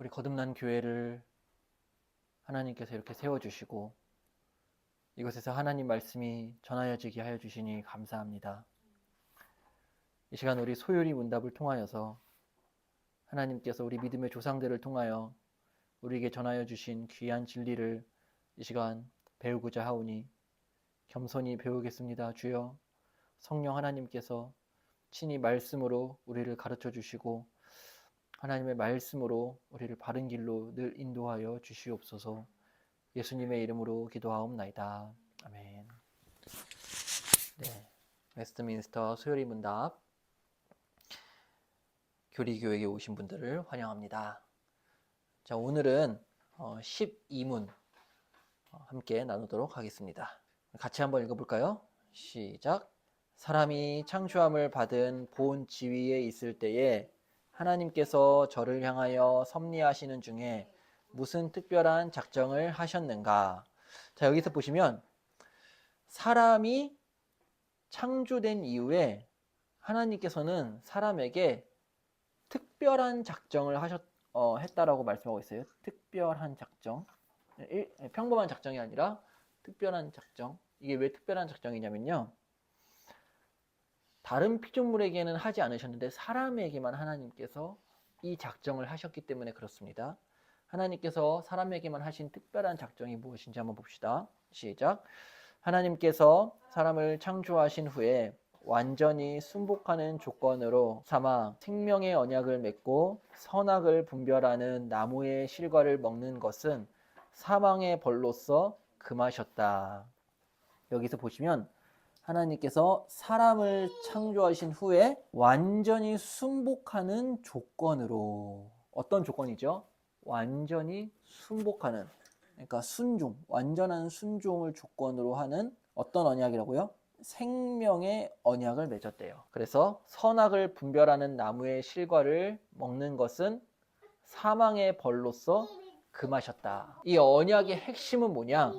우리 거듭난 교회를 하나님께서 이렇게 세워주시고 이곳에서 하나님 말씀이 전하여지게 하여 주시니 감사합니다. 이 시간 우리 소요리 문답을 통하여서 하나님께서 우리 믿음의 조상들을 통하여 우리에게 전하여 주신 귀한 진리를 이 시간 배우고자 하오니 겸손히 배우겠습니다. 주여, 성령 하나님께서 친히 말씀으로 우리를 가르쳐 주시고 하나님의 말씀으로 우리를 바른 길로 늘 인도하여 주시옵소서. 예수님의 이름으로 기도하옵나이다. 아멘. 네, 웨스트민스터 수요리 문답 교리교회에 오신 분들을 환영합니다. 자, 오늘은 12문 함께 나누도록 하겠습니다. 같이 한번 읽어볼까요? 시작. 사람이 창조함을 받은 본 지위에 있을 때에 하나님께서 저를 향하여 섭리하시는 중에 무슨 특별한 작정을 하셨는가? 자, 여기서 보시면 사람이 창조된 이후에 하나님께서는 사람에게 특별한 작정을 했다라고 말씀하고 있어요. 특별한 작정. 평범한 작정이 아니라 특별한 작정. 이게 왜 특별한 작정이냐면요, 다른 피조물에게는 하지 않으셨는데 사람에게만 하나님께서 이 작정을 하셨기 때문에 그렇습니다. 하나님께서 사람에게만 하신 특별한 작정이 무엇인지 한번 봅시다. 시작. 하나님께서 사람을 창조하신 후에 완전히 순복하는 조건으로 삼아 생명의 언약을 맺고 선악을 분별하는 나무의 실과를 먹는 것은 사망의 벌로서 금하셨다. 여기서 보시면 하나님께서 사람을 창조하신 후에 완전히 순복하는 조건으로, 어떤 조건이죠? 완전히 순복하는, 그러니까 순종, 완전한 순종을 조건으로 하는 어떤 언약이라고요? 생명의 언약을 맺었대요. 그래서 선악을 분별하는 나무의 실과를 먹는 것은 사망의 벌로서 금하셨다. 이 언약의 핵심은 뭐냐?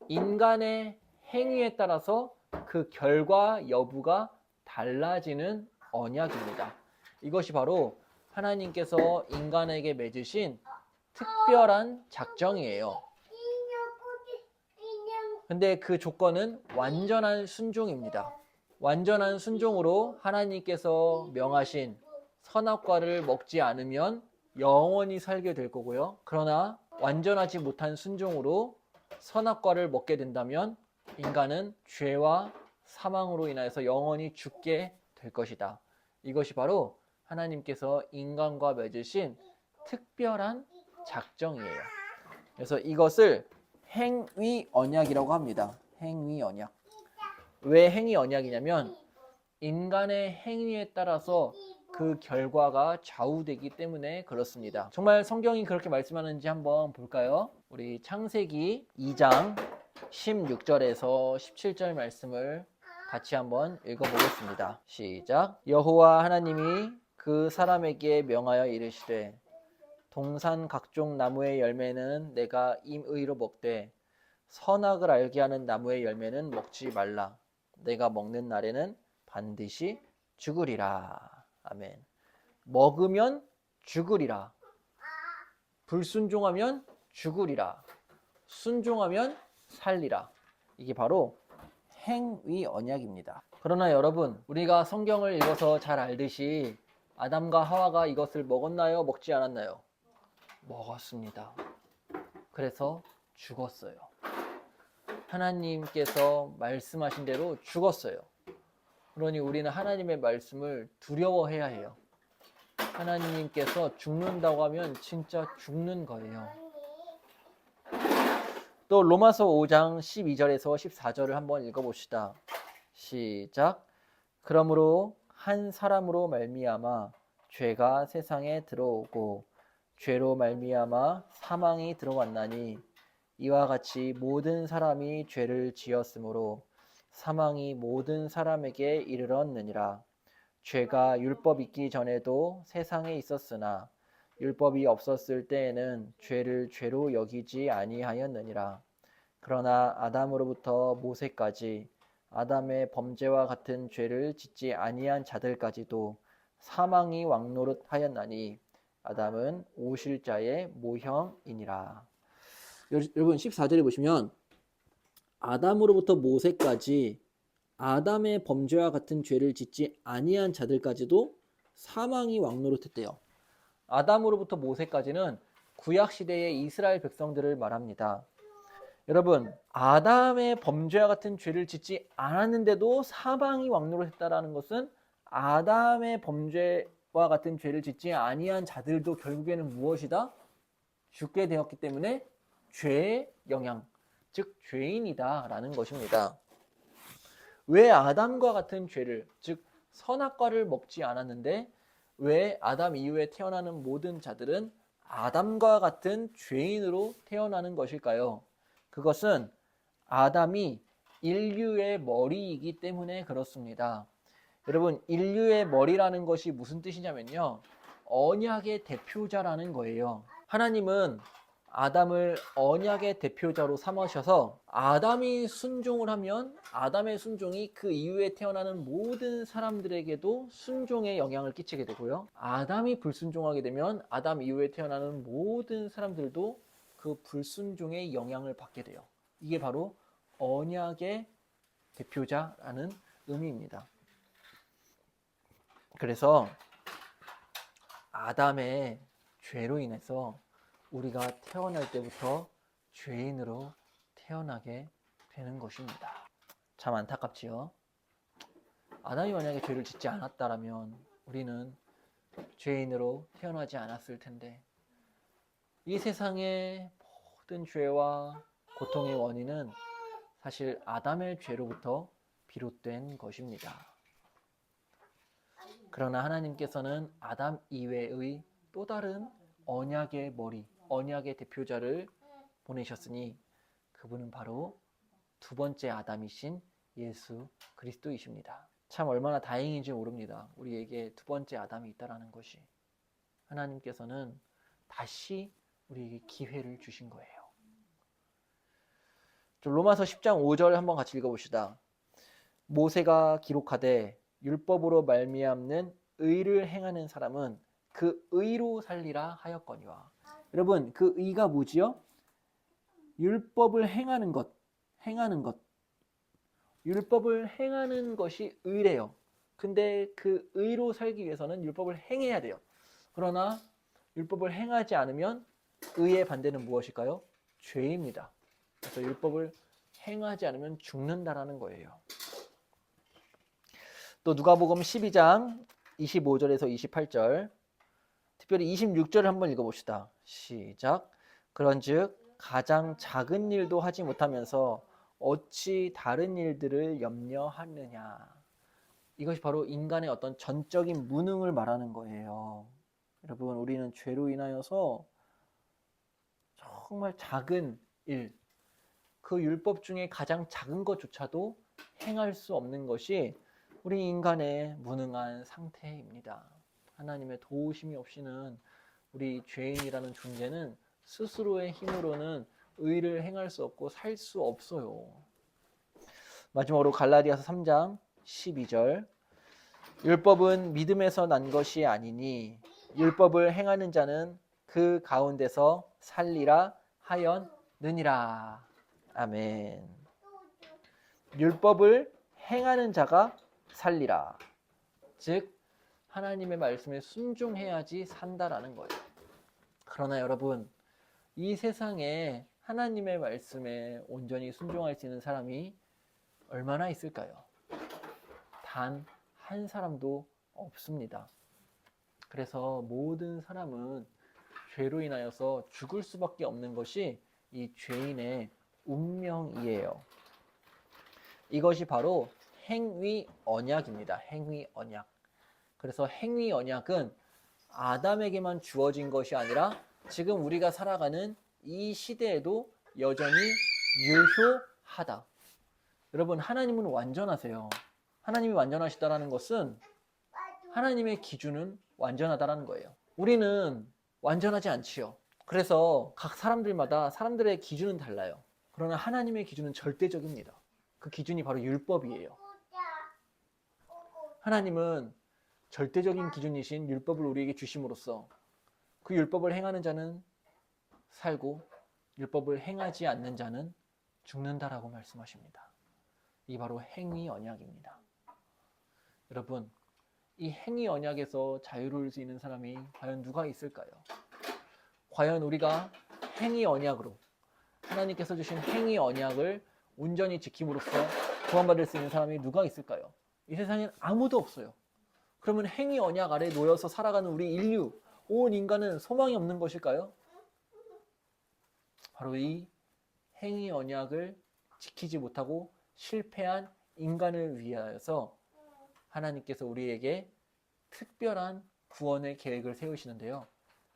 인간의 행위에 따라서 그 결과 여부가 달라지는 언약입니다. 이것이 바로 하나님께서 인간에게 맺으신 특별한 작정이에요. 근데 그 조건은 완전한 순종입니다. 완전한 순종으로 하나님께서 명하신 선악과를 먹지 않으면 영원히 살게 될 거고요. 그러나 완전하지 못한 순종으로 선악과를 먹게 된다면 인간은 죄와 사망으로 인하여서 영원히 죽게 될 것이다. 이것이 바로 하나님께서 인간과 맺으신 특별한 작정이에요. 그래서 이것을 행위 언약이라고 합니다. 행위 언약. 왜 행위 언약이냐면 인간의 행위에 따라서 그 결과가 좌우되기 때문에 그렇습니다. 정말 성경이 그렇게 말씀하는지 한번 볼까요? 우리 창세기 2장 16절에서 17절 말씀을 같이 한번 읽어보겠습니다. 시작. 여호와 하나님이 그 사람에게 명하여 이르시되 동산 각종 나무의 열매는 내가 임의로 먹되 선악을 알게 하는 나무의 열매는 먹지 말라. 내가 먹는 날에는 반드시 죽으리라. 아멘. 먹으면 죽으리라. 불순종하면 죽으리라. 순종하면 살리라. 이게 바로 행위 언약입니다. 그러나 여러분, 우리가 성경을 읽어서 잘 알듯이 아담과 하와가 이것을 먹었나요? 먹지 않았나요? 먹었습니다. 그래서 죽었어요. 하나님께서 말씀하신 대로 죽었어요. 그러니 우리는 하나님의 말씀을 두려워해야 해요. 하나님께서 죽는다고 하면 진짜 죽는 거예요. 또 로마서 5장 12절에서 14절을 한번 읽어봅시다. 시작. 그러므로 한 사람으로 말미암아 죄가 세상에 들어오고 죄로 말미암아 사망이 들어왔나니 이와 같이 모든 사람이 죄를 지었으므로 사망이 모든 사람에게 이르렀느니라. 죄가 율법 있기 전에도 세상에 있었으나 율법이 없었을 때에는 죄를 죄로 여기지 아니하였느니라. 그러나 아담으로부터 모세까지 아담의 범죄와 같은 죄를 짓지 아니한 자들까지도 사망이 왕노릇하였나니 아담은 오실자의 모형이니라. 여러분 14절에 보시면 아담으로부터 모세까지 아담의 범죄와 같은 죄를 짓지 아니한 자들까지도 사망이 왕노릇했대요. 아담으로부터 모세까지는 구약시대의 이스라엘 백성들을 말합니다. 여러분, 아담의 범죄와 같은 죄를 짓지 않았는데도 사망이 왕노릇했다라는 것은 아담의 범죄와 같은 죄를 짓지 아니한 자들도 결국에는 무엇이다? 죽게 되었기 때문에 죄의 영향, 즉 죄인이다라는 것입니다. 왜 아담과 같은 죄를, 즉 선악과를 먹지 않았는데 왜 아담 이후에 태어나는 모든 자들은 아담과 같은 죄인으로 태어나는 것일까요? 그것은 아담이 인류의 머리이기 때문에 그렇습니다. 여러분, 인류의 머리라는 것이 무슨 뜻이냐면요, 언약의 대표자라는 거예요. 하나님은 아담을 언약의 대표자로 삼으셔서 아담이 순종을 하면 아담의 순종이 그 이후에 태어나는 모든 사람들에게도 순종의 영향을 끼치게 되고요, 아담이 불순종하게 되면 아담 이후에 태어나는 모든 사람들도 그 불순종의 영향을 받게 돼요. 이게 바로 언약의 대표자라는 의미입니다. 그래서 아담의 죄로 인해서 우리가 태어날 때부터 죄인으로 태어나게 되는 것입니다. 참 안타깝지요. 아담이 만약에 죄를 짓지 않았다면 우리는 죄인으로 태어나지 않았을 텐데, 이 세상의 모든 죄와 고통의 원인은 사실 아담의 죄로부터 비롯된 것입니다. 그러나 하나님께서는 아담 이외의 또 다른 언약의 머리, 언약의 대표자를 보내셨으니 그분은 바로 두 번째 아담이신 예수 그리스도이십니다. 참 얼마나 다행인지 모릅니다. 우리에게 두 번째 아담이 있다는 것이. 하나님께서는 다시 우리에게 기회를 주신 거예요. 로마서 10장 5절 한번 같이 읽어봅시다. 모세가 기록하되 율법으로 말미암는 의를 행하는 사람은 그 의로 살리라 하였거니와. 여러분, 그 의가 뭐지요? 율법을 행하는 것, 행하는 것. 율법을 행하는 것이 의래요. 근데 그 의로 살기 위해서는 율법을 행해야 돼요. 그러나 율법을 행하지 않으면 의의 반대는 무엇일까요? 죄입니다. 그래서 율법을 행하지 않으면 죽는다라는 거예요. 또 누가복음 12장 25절에서 28절, 특별히 26절을 한번 읽어봅시다. 시작. 그런즉 가장 작은 일도 하지 못하면서 어찌 다른 일들을 염려하느냐. 이것이 바로 인간의 어떤 전적인 무능을 말하는 거예요. 여러분, 우리는 죄로 인하여서 정말 작은 일, 그 율법 중에 가장 작은 것조차도 행할 수 없는 것이 우리 인간의 무능한 상태입니다. 하나님의 도우심이 없이는 우리 죄인이라는 존재는 스스로의 힘으로는 의를 행할 수 없고 살 수 없어요. 마지막으로 갈라디아서 3장 12절. 율법은 믿음에서 난 것이 아니니 율법을 행하는 자는 그 가운데서 살리라 하였느니라. 아멘. 율법을 행하는 자가 살리라. 즉 하나님의 말씀에 순종해야지 산다라는 거예요. 그러나 여러분, 이 세상에 하나님의 말씀에 온전히 순종할 수 있는 사람이 얼마나 있을까요? 단 한 사람도 없습니다. 그래서 모든 사람은 죄로 인하여서 죽을 수밖에 없는 것이 이 죄인의 운명이에요. 이것이 바로 행위 언약입니다. 행위 언약. 그래서 행위 언약은 아담에게만 주어진 것이 아니라 지금 우리가 살아가는 이 시대에도 여전히 유효하다. 여러분, 하나님은 완전하세요. 하나님이 완전하시다라는 것은 하나님의 기준은 완전하다라는 거예요. 우리는 완전하지 않지요. 그래서 각 사람들마다 사람들의 기준은 달라요. 그러나 하나님의 기준은 절대적입니다. 그 기준이 바로 율법이에요. 하나님은 절대적인 기준이신 율법을 우리에게 주심으로써 그 율법을 행하는 자는 살고 율법을 행하지 않는 자는 죽는다라고 말씀하십니다. 이 바로 행위 언약입니다. 여러분, 이 행위 언약에서 자유로울 수 있는 사람이 과연 누가 있을까요? 과연 우리가 행위 언약으로 하나님께서 주신 행위 언약을 온전히 지킴으로써 구원받을 수 있는 사람이 누가 있을까요? 이 세상엔 아무도 없어요. 그러면 행위 언약 아래 놓여서 살아가는 우리 인류, 온 인간은 소망이 없는 것일까요? 바로 이 행위 언약을 지키지 못하고 실패한 인간을 위하여서 하나님께서 우리에게 특별한 구원의 계획을 세우시는데요.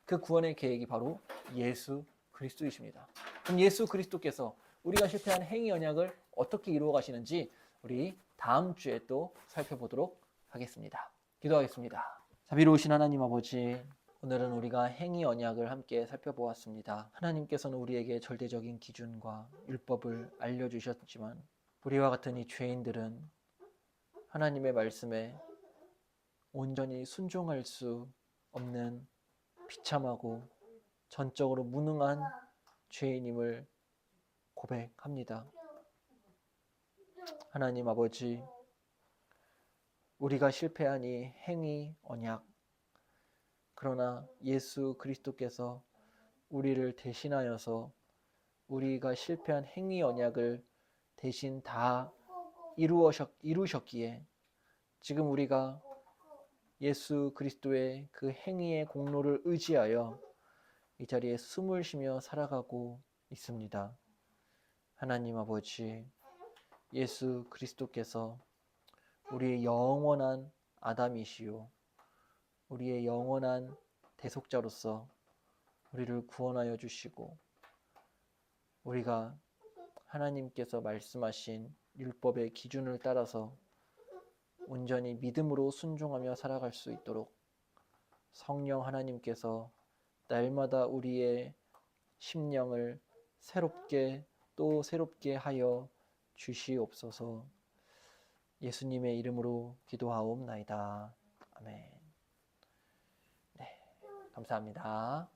그 구원의 계획이 바로 예수 그리스도이십니다. 그럼 예수 그리스도께서 우리가 실패한 행위 언약을 어떻게 이루어 가시는지 우리 다음 주에 또 살펴보도록 하겠습니다. 기도하겠습니다. 자비로우신 하나님 아버지, 오늘은 우리가 행위 언약을 함께 살펴보았습니다. 하나님께서는 우리에게 절대적인 기준과 율법을 알려주셨지만 우리와 같은 이 죄인들은 하나님의 말씀에 온전히 순종할 수 없는 비참하고 전적으로 무능한 죄인임을 고백합니다. 하나님 아버지, 우리가 실패한 이 행위 언약, 그러나 예수 그리스도께서 우리를 대신하여서 우리가 실패한 행위 언약을 대신 다 이루셨기에 지금 우리가 예수 그리스도의 그 행위의 공로를 의지하여 이 자리에 숨을 쉬며 살아가고 있습니다. 하나님 아버지, 예수 그리스도께서 우리의 영원한 아담이시요 우리의 영원한 대속자로서 우리를 구원하여 주시고 우리가 하나님께서 말씀하신 율법의 기준을 따라서 온전히 믿음으로 순종하며 살아갈 수 있도록 성령 하나님께서 날마다 우리의 심령을 새롭게 또 새롭게 하여 주시옵소서. 예수님의 이름으로 기도하옵나이다. 아멘. 네, 감사합니다.